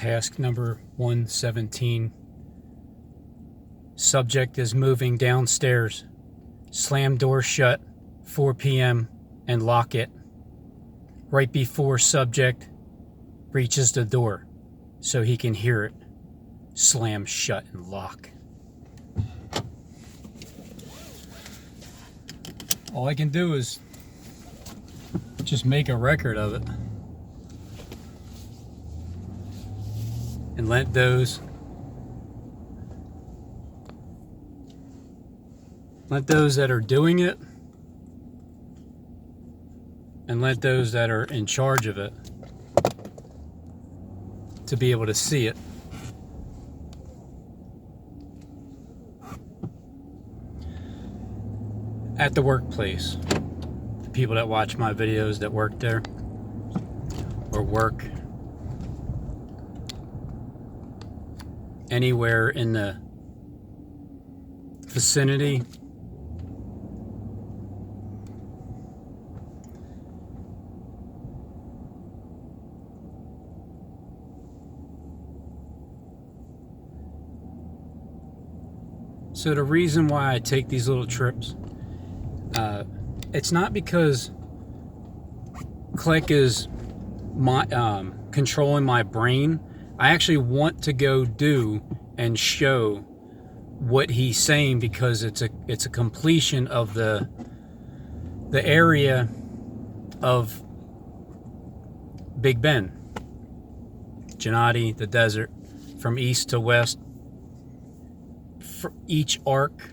task number 117. Subject is moving downstairs. Slam door shut, 4 p.m. and lock it. Right before subject reaches the door so he can hear it slam shut and lock. All I can do is just make a record of it and let those that are doing it and let those that are in charge of it to be able to see it. At the workplace, the people that watch my videos that work there or work anywhere in the vicinity, so the reason why I take these little trips, it's not because Click is my controlling my brain. I actually want to go do and show what he's saying because it's a completion of the area of Big Bend, Gennady, the desert, from east to west. For each arc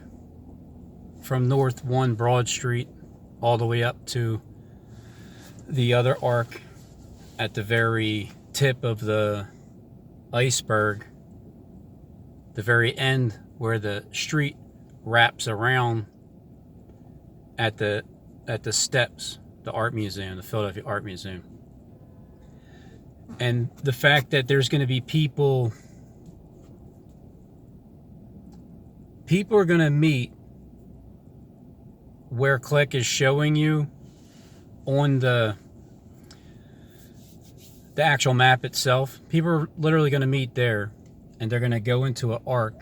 from north 1 Broad Street all the way up to the other arc at the very tip of the iceberg, the very end where the street wraps around at the steps, the art museum, the Philadelphia Art Museum. And the fact that there's going to be people are going to meet where Click is showing you on the actual map itself. People are literally going to meet there, and they're going to go into an arc,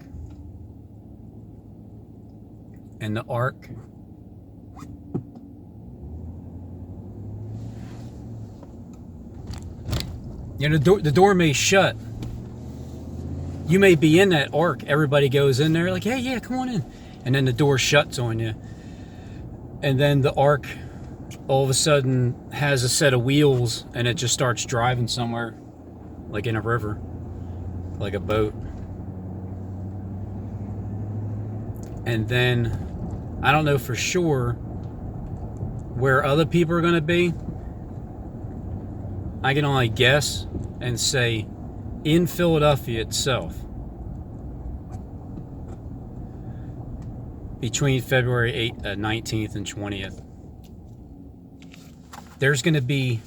and the arc the door may shut. You may be in that arc. Everybody goes in there like, hey, yeah, come on in. And then the door shuts on you. And then the arc all of a sudden has a set of wheels and it just starts driving somewhere, like in a river, like a boat. And then I don't know for sure where other people are going to be. I can only guess and say in Philadelphia itself, between February 19th and 20th, there's going to be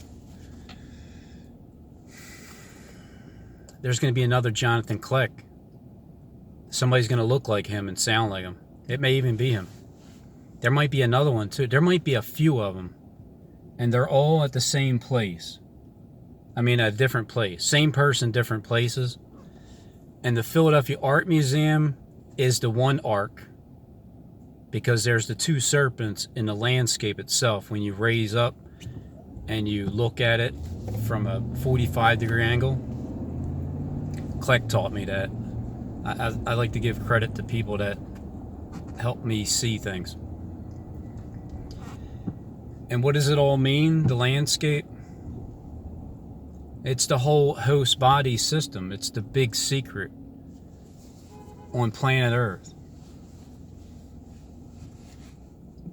another Jonathan Click. Somebody's going to look like him and sound like him. It may even be him. There might be another one too. There might be a few of them, and they're all at the same place. I mean, a different place. Same person, different places. And the Philadelphia Art Museum is the One ARC, because there's the two serpents in the landscape itself. When you raise up and you look at it from a 45-degree angle, Click taught me that. I like to give credit to people that help me see things. And what does it all mean, the landscape? It's the whole host body system. It's the big secret on planet Earth.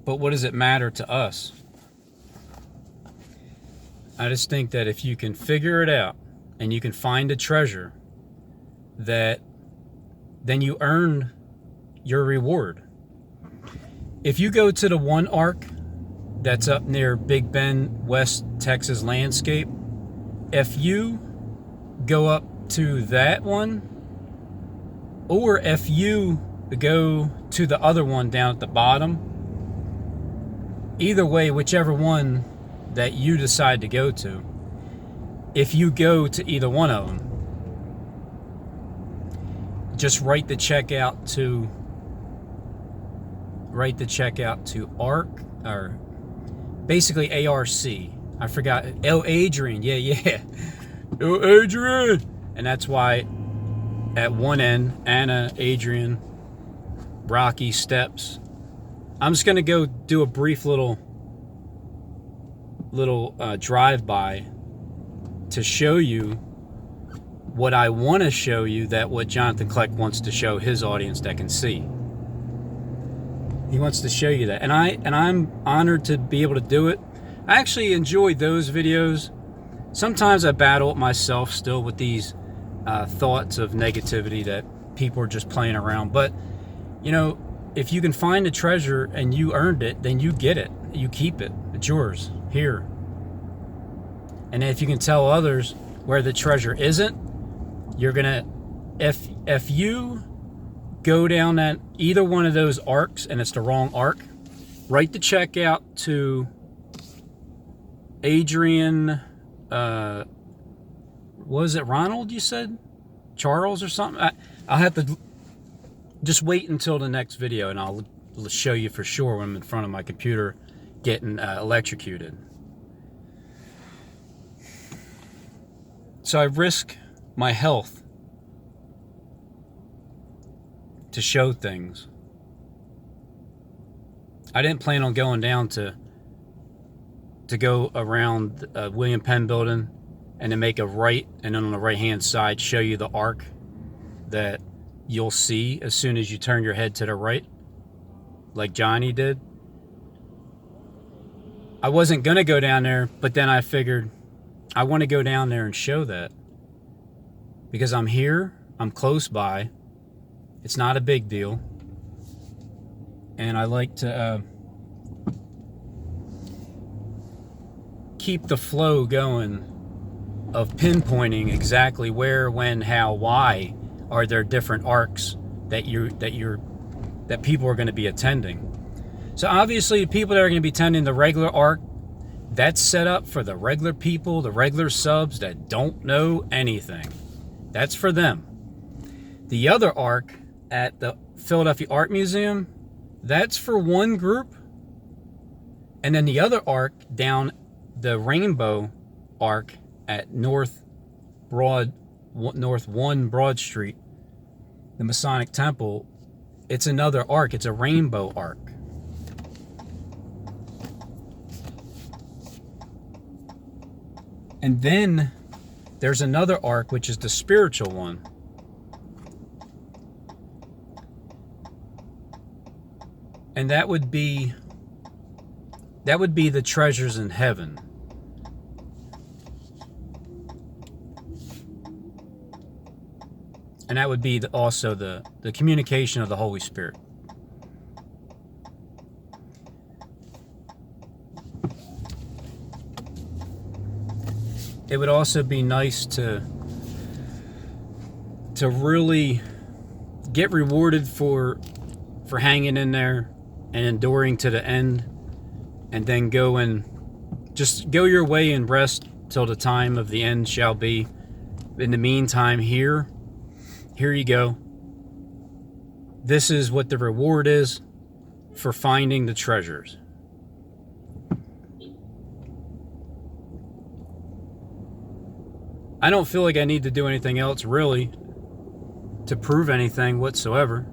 But what does it matter to us? I just think that if you can figure it out and you can find a treasure, that then you earn your reward. If you go to the One ARC that's up near Big Bend, West Texas landscape, if you go up to that one, or if you go to the other one down at the bottom, either way, whichever one that you decide to go to, if you go to either one of them, just write the check out to ARC, or basically ARC. I forgot. Oh, Adrian. Yeah. Oh, Adrian. And that's why at one end, Anna, Adrian, Rocky, Steps. I'm just gonna go do a brief little drive-by to show you what I want to show you, that what Jonathan Kleck wants to show his audience that can see. He wants to show you that, and I'm honored to be able to do it. I actually enjoy those videos. Sometimes I battle with myself still with these thoughts of negativity that people are just playing around. But you know, if you can find a treasure and you earned it, then you get it. You keep it. It's yours here. And if you can tell others where the treasure isn't, you're gonna, if you go down that either one of those arcs and it's the wrong arc, write the check out to Adrian. Was it Ronald? You said Charles or something. I'll have to just wait until the next video, and I'll show you for sure when I'm in front of my computer getting electrocuted. So I risk my health to show things. I didn't plan on going down to go around William Penn building and then make a right, and then on the right hand side show you the arc that you'll see as soon as you turn your head to the right, like Johnny did. I wasn't gonna go down there, but then I figured I want to go down there and show that, because I'm here, I'm close by, it's not a big deal, and I like to keep the flow going of pinpointing exactly where, when, how, why are there different arcs that people are going to be attending. So obviously people that are going to be attending the regular arc, that's set up for the regular people, the regular subs that don't know anything. That's for them. The other arc at the Philadelphia Art Museum, that's for one group. And then the other arc down the Rainbow Arc at North 1 Broad Street, the Masonic Temple, it's another arc. It's a rainbow arc. And then there's another arc, which is the spiritual one. And that would be the treasures in heaven. And that would be also the communication of the Holy Spirit. It would also be nice to really get rewarded for hanging in there and enduring to the end, and then just go your way and rest till the time of the end shall be. In the meantime, here you go. This is what the reward is for finding the treasures. I don't feel like I need to do anything else really to prove anything whatsoever.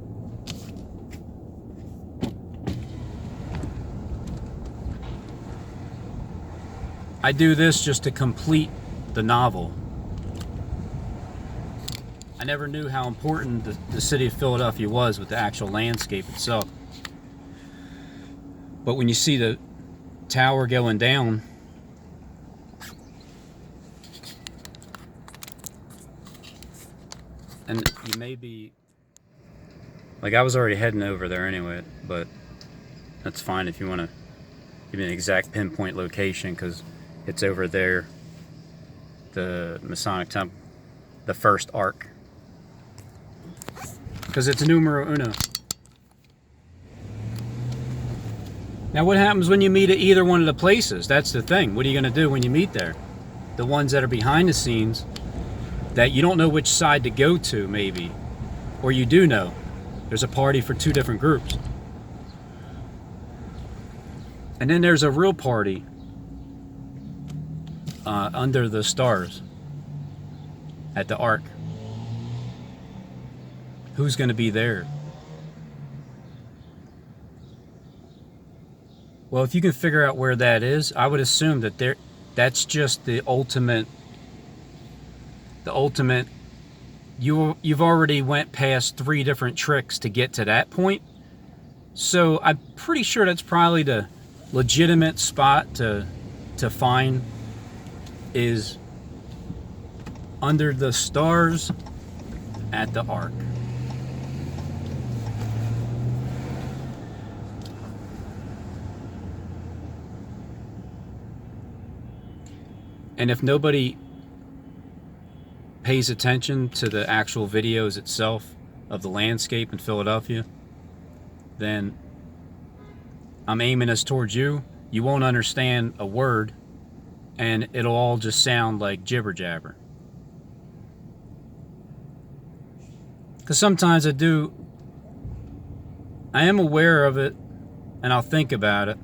I do this just to complete the novel. I never knew how important the city of Philadelphia was with the actual landscape itself. But when you see the tower going down, and you may be, like, I was already heading over there anyway, but that's fine if you want to give me an exact pinpoint location, because it's over there, the Masonic Temple, the first arc. Because it's numero uno. Now what happens when you meet at either one of the places? That's the thing. What are you going to do when you meet there? The ones that are behind the scenes that you don't know which side to go to, maybe. Or you do know. There's a party for two different groups. And then there's a real party under the stars at the Ark. Who's going to be there? Well, if you can figure out where that is, I would assume that that's just the ultimate. You've already went past 3 different tricks to get to that point. So I'm pretty sure that's probably the legitimate spot to find, is under the stars at the Ark. And if nobody pays attention to the actual videos itself of the landscape in Philadelphia, then I'm aiming this towards you. You won't understand a word, and it'll all just sound like jibber jabber. Because sometimes I am aware of it, and I'll think about it,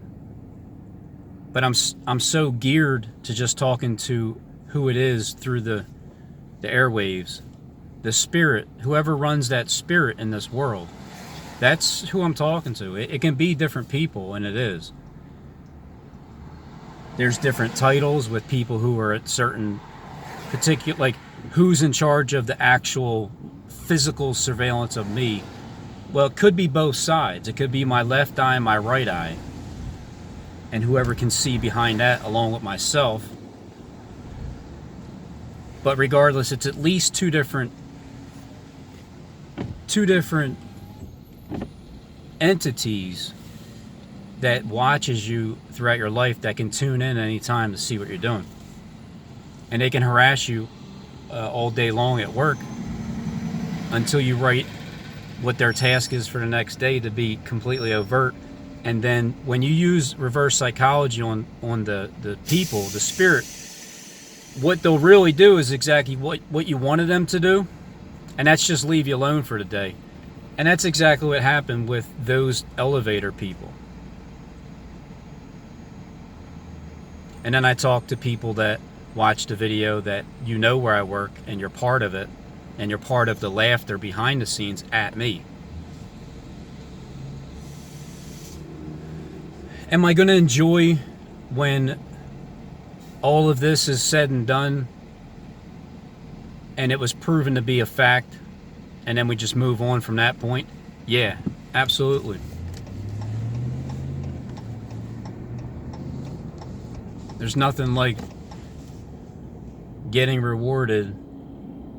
but I'm so geared to just talking to who it is through the airwaves, the spirit, whoever runs that spirit in this world. That's who I'm talking to. It can be different people, and it is. There's different titles with people who are at certain particular, like who's in charge of the actual physical surveillance of me. Well, it could be both sides. It could be my left eye and my right eye, and whoever can see behind that along with myself. But regardless, it's at least two different entities that watches you throughout your life, that can tune in anytime to see what you're doing. And they can harass you all day long at work until you write what their task is for the next day to be completely overt. And then when you use reverse psychology on the people, the spirit, what they'll really do is exactly what you wanted them to do, and that's just leave you alone for the day. And that's exactly what happened with those elevator people. And then I talked to people that watched the video that you know where I work, and you're part of it, and you're part of the laughter behind the scenes at me. Am I going to enjoy when all of this is said and done and it was proven to be a fact, and then we just move on from that point? Yeah, absolutely. There's nothing like getting rewarded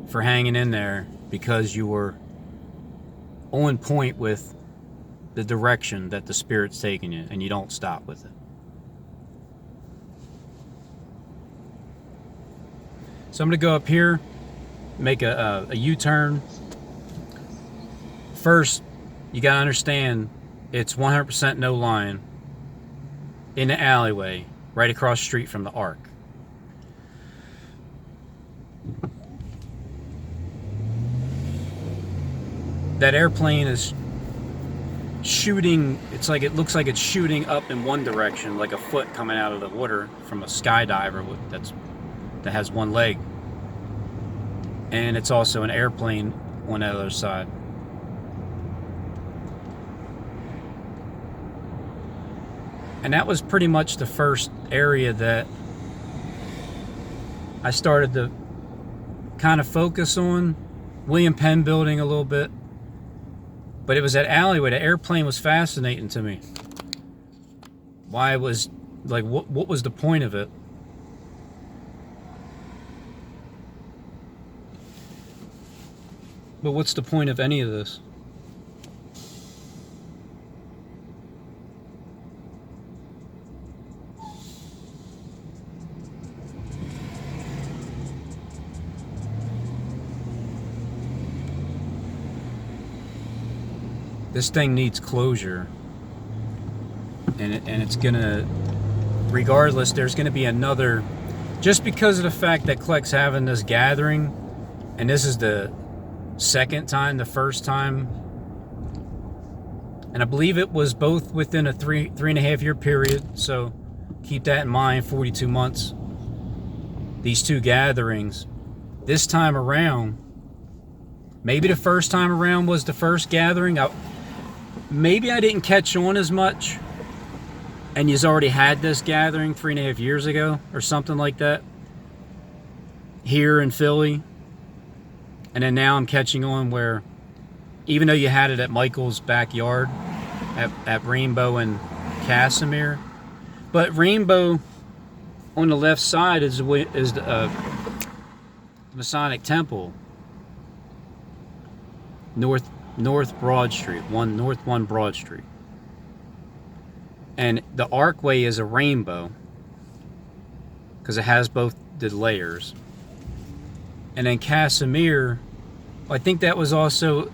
for hanging in there because you were on point with the direction that the Spirit's taking you, and you don't stop with it. So I'm going to go up here, make a U-turn. First, you got to understand it's 100% no line in the alleyway right across the street from the Ark. That airplane is shooting, it looks like it's shooting up in one direction, like a foot coming out of the water from a skydiver that has one leg. And it's also an airplane on the other side. And that was pretty much the first area that I started to kind of focus on. William Penn Building a little bit. But it was that alleyway. The airplane was fascinating to me. Why it was, like, what was the point of it? But what's the point of any of this? This thing needs closure, and it's gonna, regardless, there's gonna be another, just because of the fact that Kleck's having this gathering, and this is the second time, the first time. And I believe it was both within a three and a half year period. So keep that in mind, 42 months. These two gatherings. This time around, maybe the first time around was the first gathering. Maybe I didn't catch on as much. And you've already had this gathering 3.5 years ago or something like that. Here in Philly. And then now I'm catching on where, even though you had it at Michael's backyard, at Rainbow and Casimir, but Rainbow on the left side is the Masonic Temple, North Broad Street, North 1 Broad Street, and the Archway is a rainbow because it has both the layers, and then Casimir, I think that was also.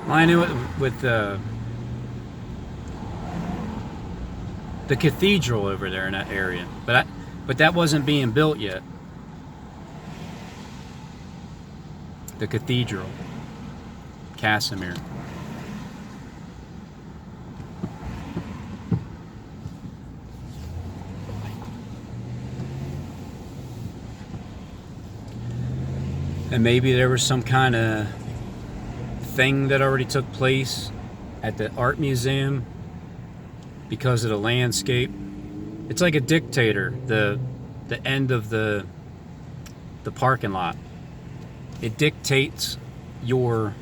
I knew it with the cathedral over there in that area, but that wasn't being built yet. The cathedral, Casimir. And maybe there was some kind of thing that already took place at the art museum because of the landscape. It's like a dictator, the end of the parking lot. It dictates your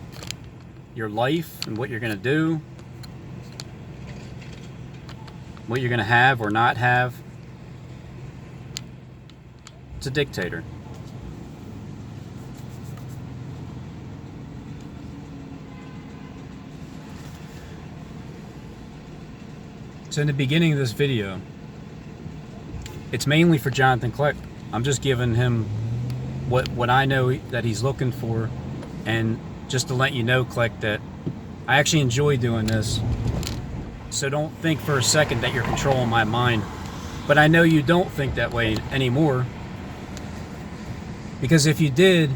life and what you're going to do, what you're going to have or not have. It's a dictator. So in the beginning of this video, it's mainly for Jonathan Kleck. I'm just giving him what I know that he's looking for, and just to let you know, Kleck, that I actually enjoy doing this. So don't think for a second that you're controlling my mind. But I know you don't think that way anymore. Because if you did,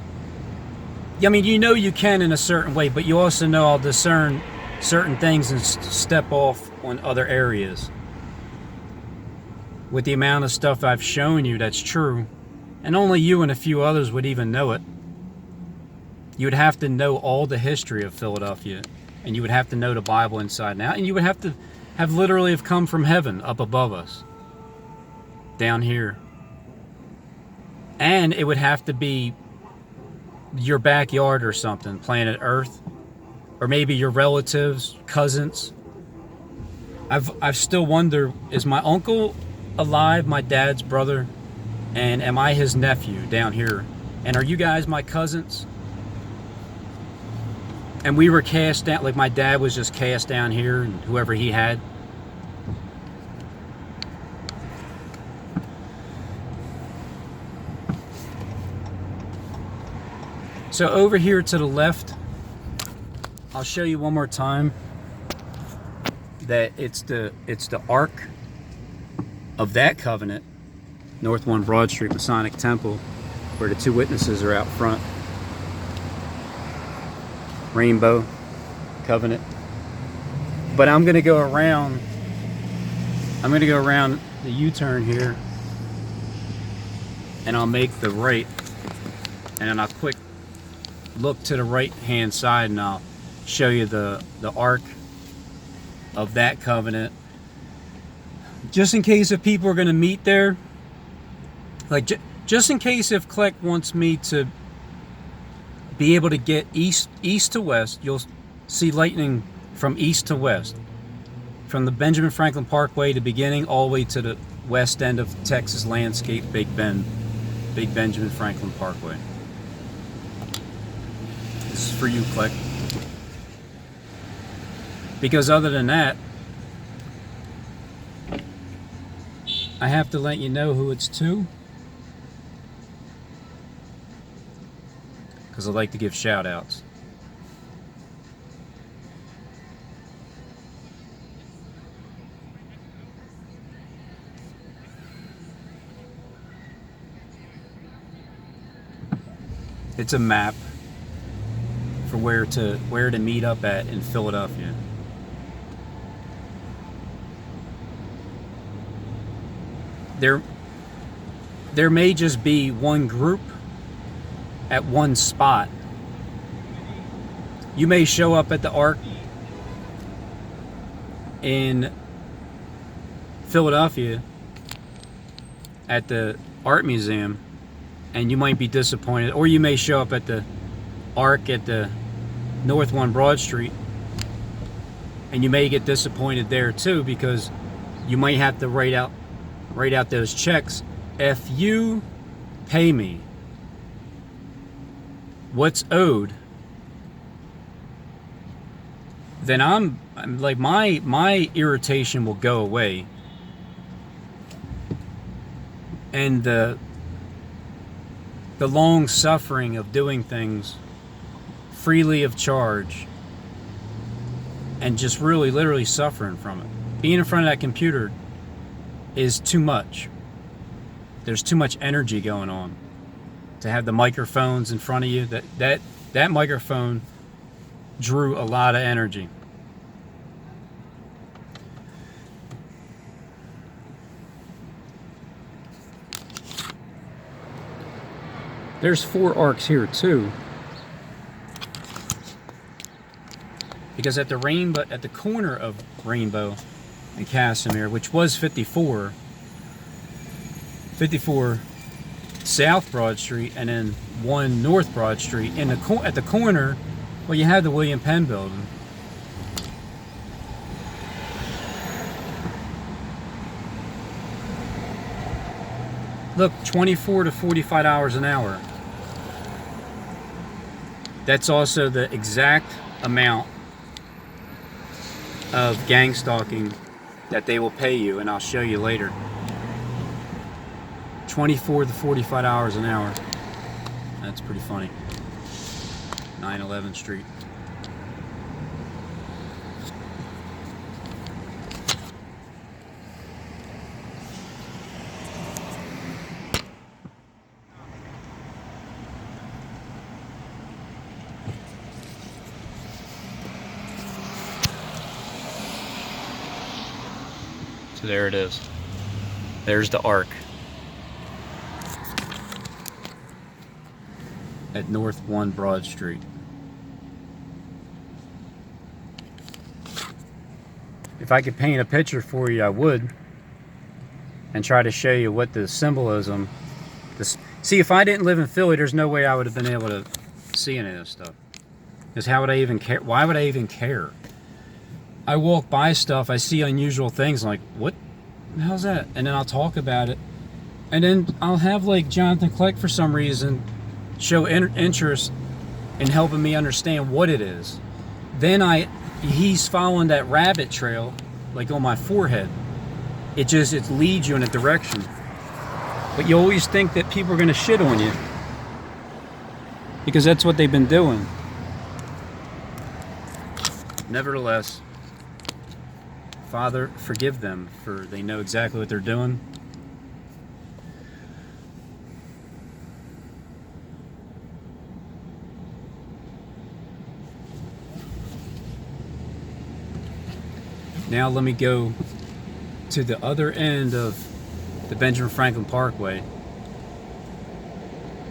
I mean, you know you can in a certain way, but you also know I'll discern certain things and step off on other areas. With the amount of stuff I've shown you that's true, and only you and a few others would even know it. You would have to know all the history of Philadelphia, and you would have to know the Bible inside and out, and you would have to have literally have come from heaven up above us, down here. And it would have to be your backyard or something, planet Earth, or maybe your relatives, cousins. I've still wondered, is my uncle alive, my dad's brother, and am I his nephew down here? And are you guys my cousins? And we were cast down, like my dad was just cast down here, and whoever he had. So over here to the left, I'll show you one more time that it's the Ark of that covenant, North 1 Broad Street Masonic Temple, where the two witnesses are out front. Rainbow covenant. But I'm gonna go around the U-turn here, and I'll make the right, and then I'll quick look to the right hand side, and I'll show you the Ark of that covenant, just in case if people are going to meet there, like just in case if Kleck wants me to be able to get east to west. You'll see lightning from east to west, from the Benjamin Franklin Parkway, the beginning, all the way to the west end of Texas landscape, Big Benjamin Franklin Parkway. This is for you, Kleck. Because other than that, I have to let you know who it's to, because I like to give shout outs. It's a map for where to meet up at in Philadelphia. There may just be one group at one spot. You may show up at the ARC in Philadelphia at the art museum, and you might be disappointed, or you may show up at the ARC at the North 1 Broad Street, and you may get disappointed there too, because you might have to write out those checks. If you pay me what's owed, then I'm like, my irritation will go away, and the long suffering of doing things freely of charge and just really literally suffering from it. Being in front of that computer is too much. There's too much energy going on to have the microphones in front of you. That microphone drew a lot of energy. There's 4 arcs here too, because at the corner of Rainbow and Casimir, which was 54 South Broad Street and then 1 North Broad Street, at the corner, well, you had the William Penn building. Look, 24 to 45 hours an hour. That's also the exact amount of gang stalking that they will pay you, and I'll show you later. 24 to 45 hours an hour. That's pretty funny. 911 Street. So there it is. There's the ARC at North 1 Broad Street. If I could paint a picture for you, I would, and try to show you what the symbolism. See, if I didn't live in Philly, there's no way I would have been able to see any of this stuff. Because how would I even care? Why would I even care? I walk by stuff, I see unusual things, I'm like, what the hell's that? And then I'll talk about it, and then I'll have like Jonathan Kleck for some reason show interest in helping me understand what it is. Then he's following that rabbit trail like on my forehead. It leads you in a direction, but you always think that people are going to shit on you because that's what they've been doing. Nevertheless, Father, forgive them, for they know exactly what they're doing. Now let me go to the other end of the Benjamin Franklin Parkway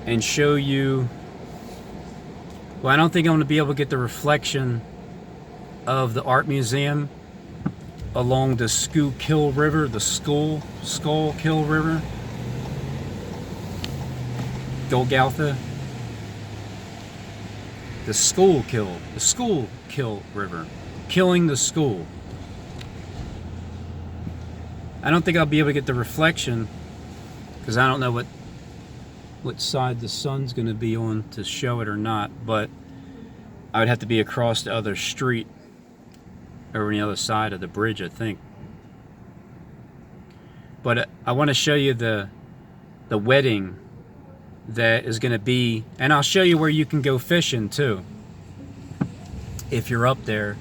and show you, well, I don't think I'm going to be able to get the reflection of the art museum along the Schuylkill River, the Schuylkill River, Golgotha, the Schuylkill River, killing the school. I don't think I'll be able to get the reflection because I don't know what side the sun's going to be on to show it or not, but I would have to be across the other street over on the other side of the bridge, I think. But I want to show you the wedding that is going to be, and I'll show you where you can go fishing too if you're up there.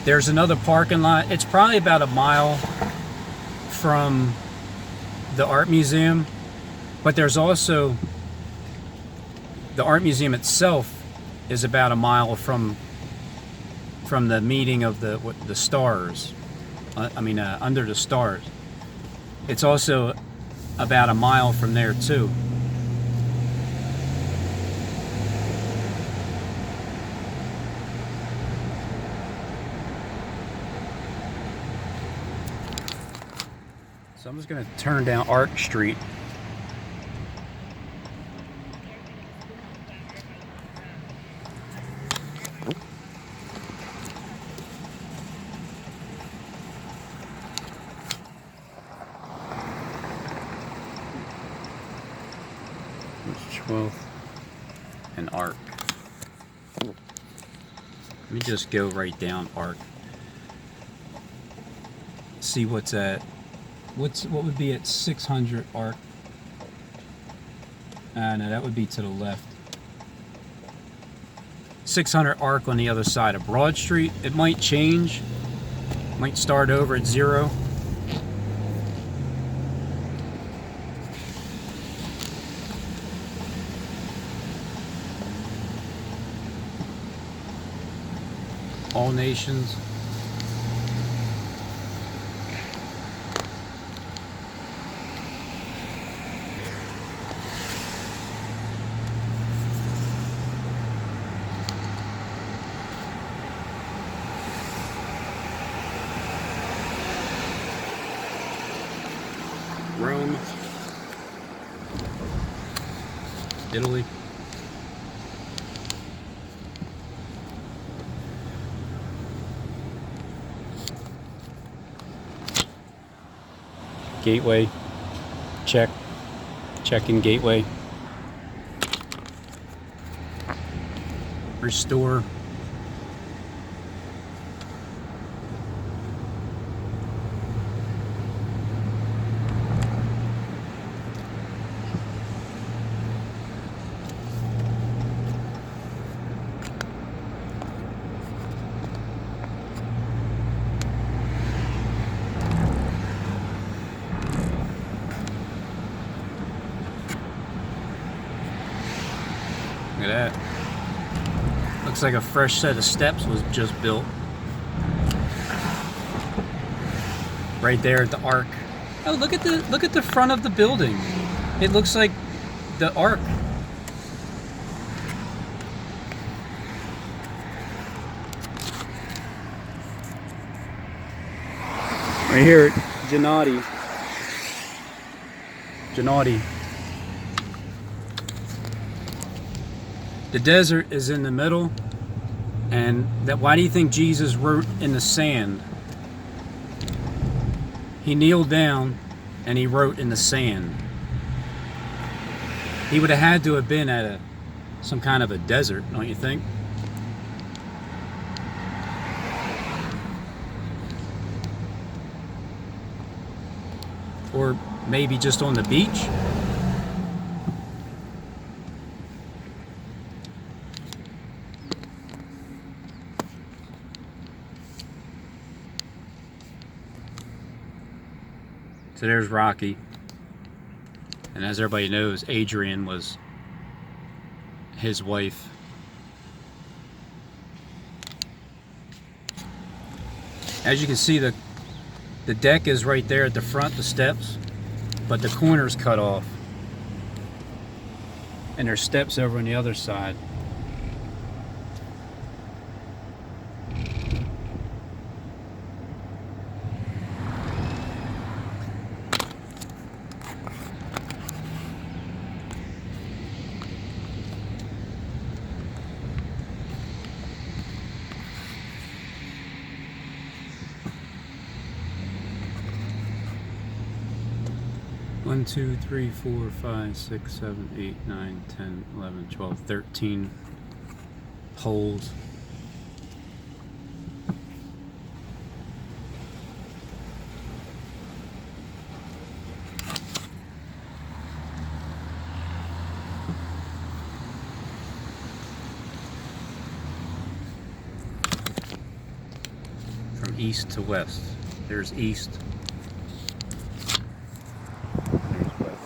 There's another parking lot. It's probably about a mile from the art museum, But there's also, the art museum itself is about a mile from the meeting of the stars. Under the stars. It's also about a mile from there too. So I'm just going to turn down Arc Street. It's 12th and Arc. Let me just go right down Arc. See what's at. What would be at 600 Arc? No, that would be to the left. 600 Arc on the other side of Broad Street. It might change. Might start over at 0. All Nations. Rome, Italy, Gateway, check in Gateway, restore, look at that. Looks like a fresh set of steps was just built. Right there at the Arc. Oh, look at the front of the building. It looks like the Arc. Right here at Gennady. The desert is in the middle, and why do you think Jesus wrote in the sand? He kneeled down and he wrote in the sand. He would have had to have been at some kind of a desert, don't you think? Or maybe just on the beach? So there's Rocky. And as everybody knows, Adrian was his wife. As you can see, the deck is right there at the front, the steps, but the corner's cut off. And there's steps over on the other side. One, 2, 3, 4, 5, 6, 7, 8, 9, 10, 11, 12, 13 poles. From east to west. There's east. There's west.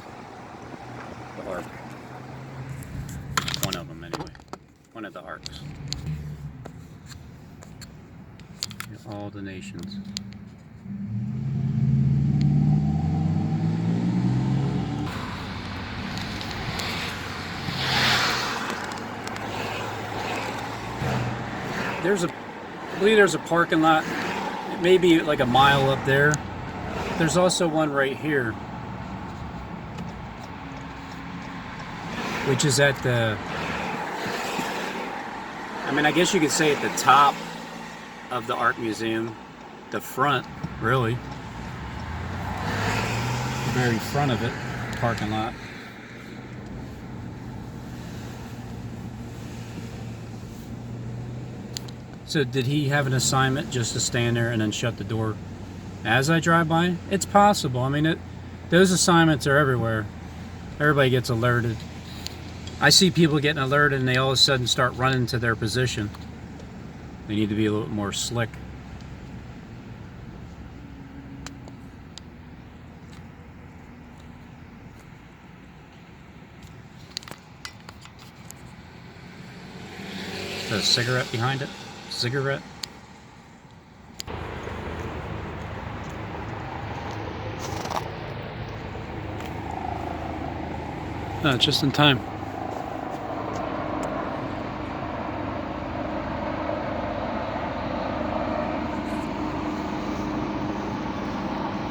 all the nations. I believe there's a parking lot, maybe like a mile up there. There's also one right here, which is at the, I mean, I guess you could say at the top of the art museum, the front, really, the very front of it, parking lot. So did he have an assignment just to stand there and then shut the door as I drive by? It's possible. I mean, those assignments are everywhere. Everybody gets alerted. I see people getting alerted and they all of a sudden start running to their position. They need to be a little more slick. Is there a cigarette behind it? Cigarette? No, just in time.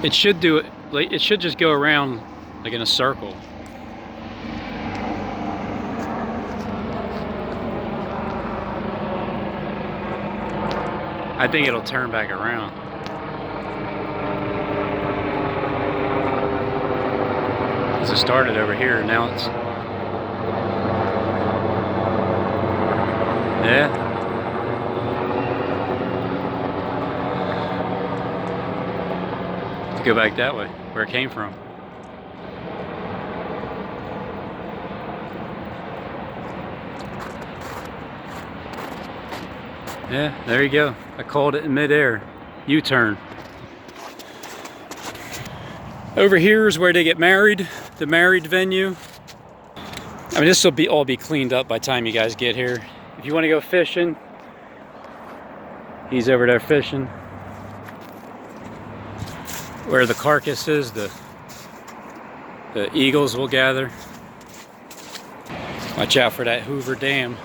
It should do it, like, it should just go around like in a circle. I think it'll turn back around. Because it started over here, and now it's... Yeah. To go back that way, where it came from. Yeah, there you go. I called it in midair. U-turn. Over here is where they get married, the married venue. I mean, this will all be cleaned up by the time you guys get here. If you want to go fishing, he's over there fishing. Where the carcass is, the eagles will gather. Watch out for that Hoover Dam.